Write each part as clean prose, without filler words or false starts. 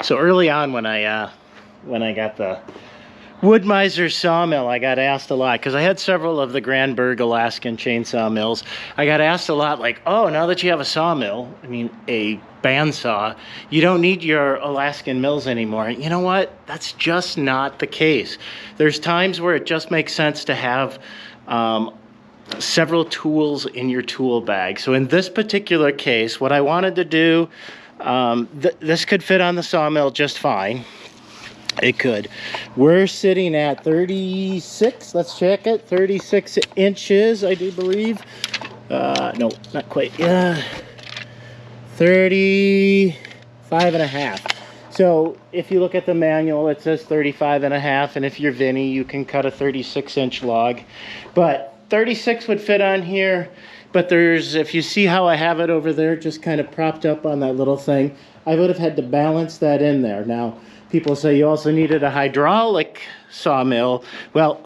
So early on when I got the Wood-Mizer sawmill, I got asked a lot, because I had several of the Grandberg Alaskan chainsaw mills. I got asked a lot, like, oh, now that you have a sawmill, I mean, a bandsaw, you don't need your Alaskan mills anymore. You know what? That's just not the case. There's times where it just makes sense to have several tools in your tool bag. So in this particular case, what I wanted to do, this could fit on the sawmill just fine. It could. We're sitting at 36, let's check it, 36 inches, I do believe. No, not quite. 35 and a half. So if you look at the manual, it says 35 and a half, and if you're Vinny, you can cut a 36-inch log. But 36 would fit on here, but there's, if you see how I have it over there, just kind of propped up on that little thing, I would have had to balance that in there. Now, people say you also needed a hydraulic sawmill. Well,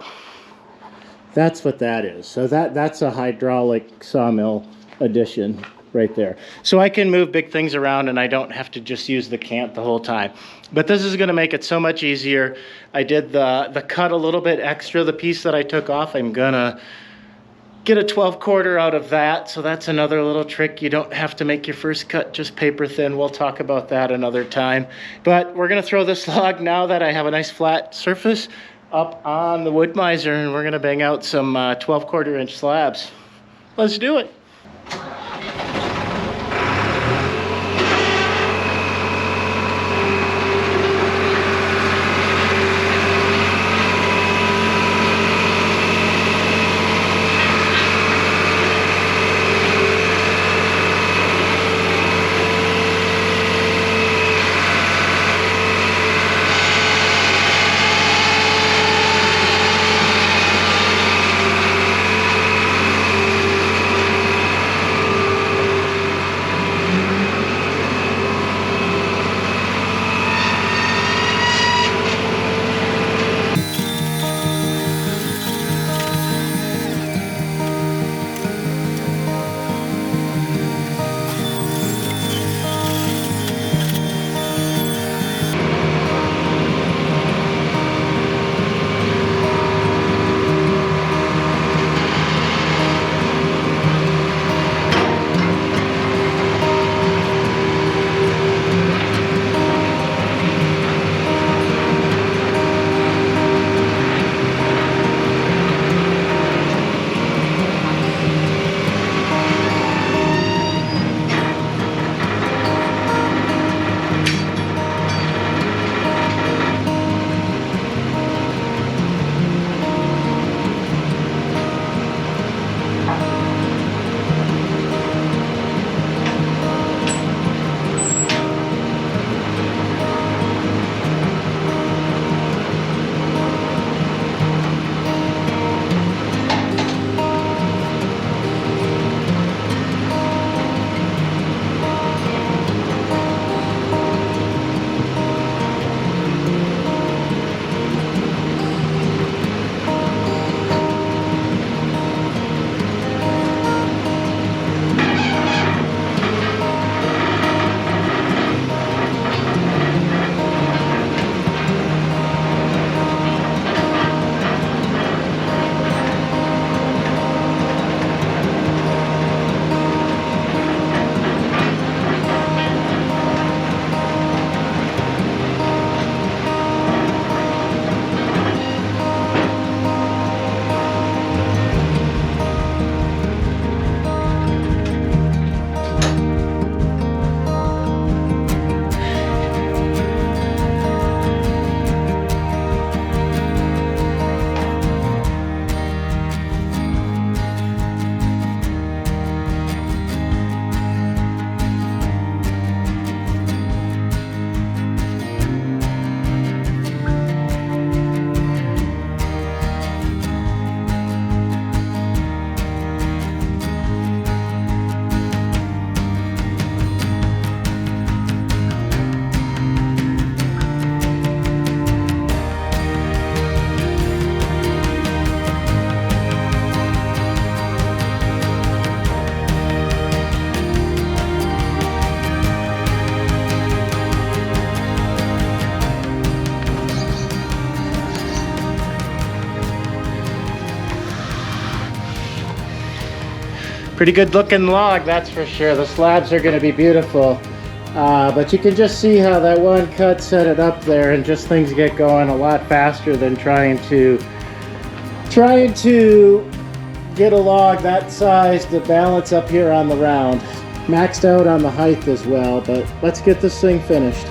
that's what that is. So that's a hydraulic sawmill addition right there. So I can move big things around and I don't have to just use the cant the whole time. But this is going to make it so much easier. I did the cut a little bit extra. The piece that I took off, I'm going to get a 12/4 out of that. So that's another little trick. You don't have to make your first cut just paper thin. We'll talk about that another time. But we're going to throw this log, now that I have a nice flat surface, up on the Wood-Mizer, and we're going to bang out some 12/4 inch slabs. Let's do it. Pretty good looking log, that's for sure. The slabs are gonna be beautiful. But you can just see how that one cut set it up there, and just things get going a lot faster than trying to get a log that size to balance up here on the round. Maxed out on the height as well, but let's get this thing finished.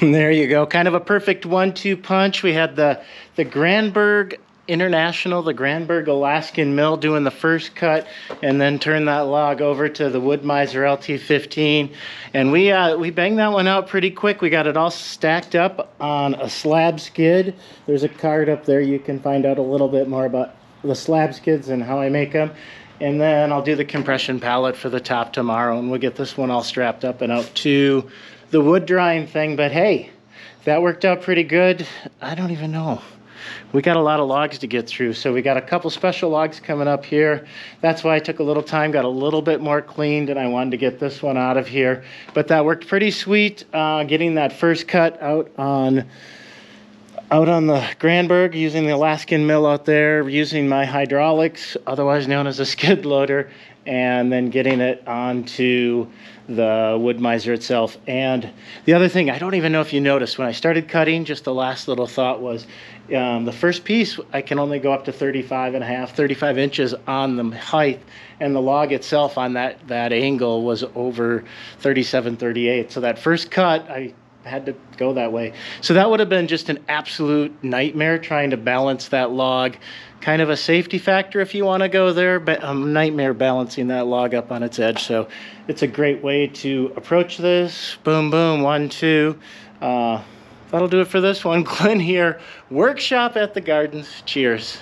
There you go. Kind of a perfect 1-2 punch. We had the Granberg International, the Granberg Alaskan mill doing the first cut, and then turn that log over to the Wood-Mizer LT15. And we banged that one out pretty quick. We got it all stacked up on a slab skid. There's a card up there. You can find out a little bit more about the slab skids and how I make them. And then I'll do the compression pallet for the top tomorrow, and we'll get this one all strapped up and out to the wood drying thing. But hey, that worked out pretty good. I don't even know. We got a lot of logs to get through, so we got a couple special logs coming up here. That's why I took a little time, got a little bit more cleaned, and I wanted to get this one out of here. But that worked pretty sweet, getting that first cut out on the Granberg, using the Alaskan mill out there, using my hydraulics, otherwise known as a skid loader, and then getting it onto the Wood-Mizer itself. And the other thing, I don't even know if you noticed, when I started cutting, just the last little thought was, the first piece, I can only go up to 35 inches on the height, and the log itself on that angle was over 37, 38. So that first cut, I had to go that way. So that would have been just an absolute nightmare trying to balance that log. Kind of a safety factor if you want to go there, but a nightmare balancing that log up on its edge. So it's a great way to approach this. Boom, boom, 1, 2. That'll do it for this one. Glenn here, Workshop at the Gardens. Cheers.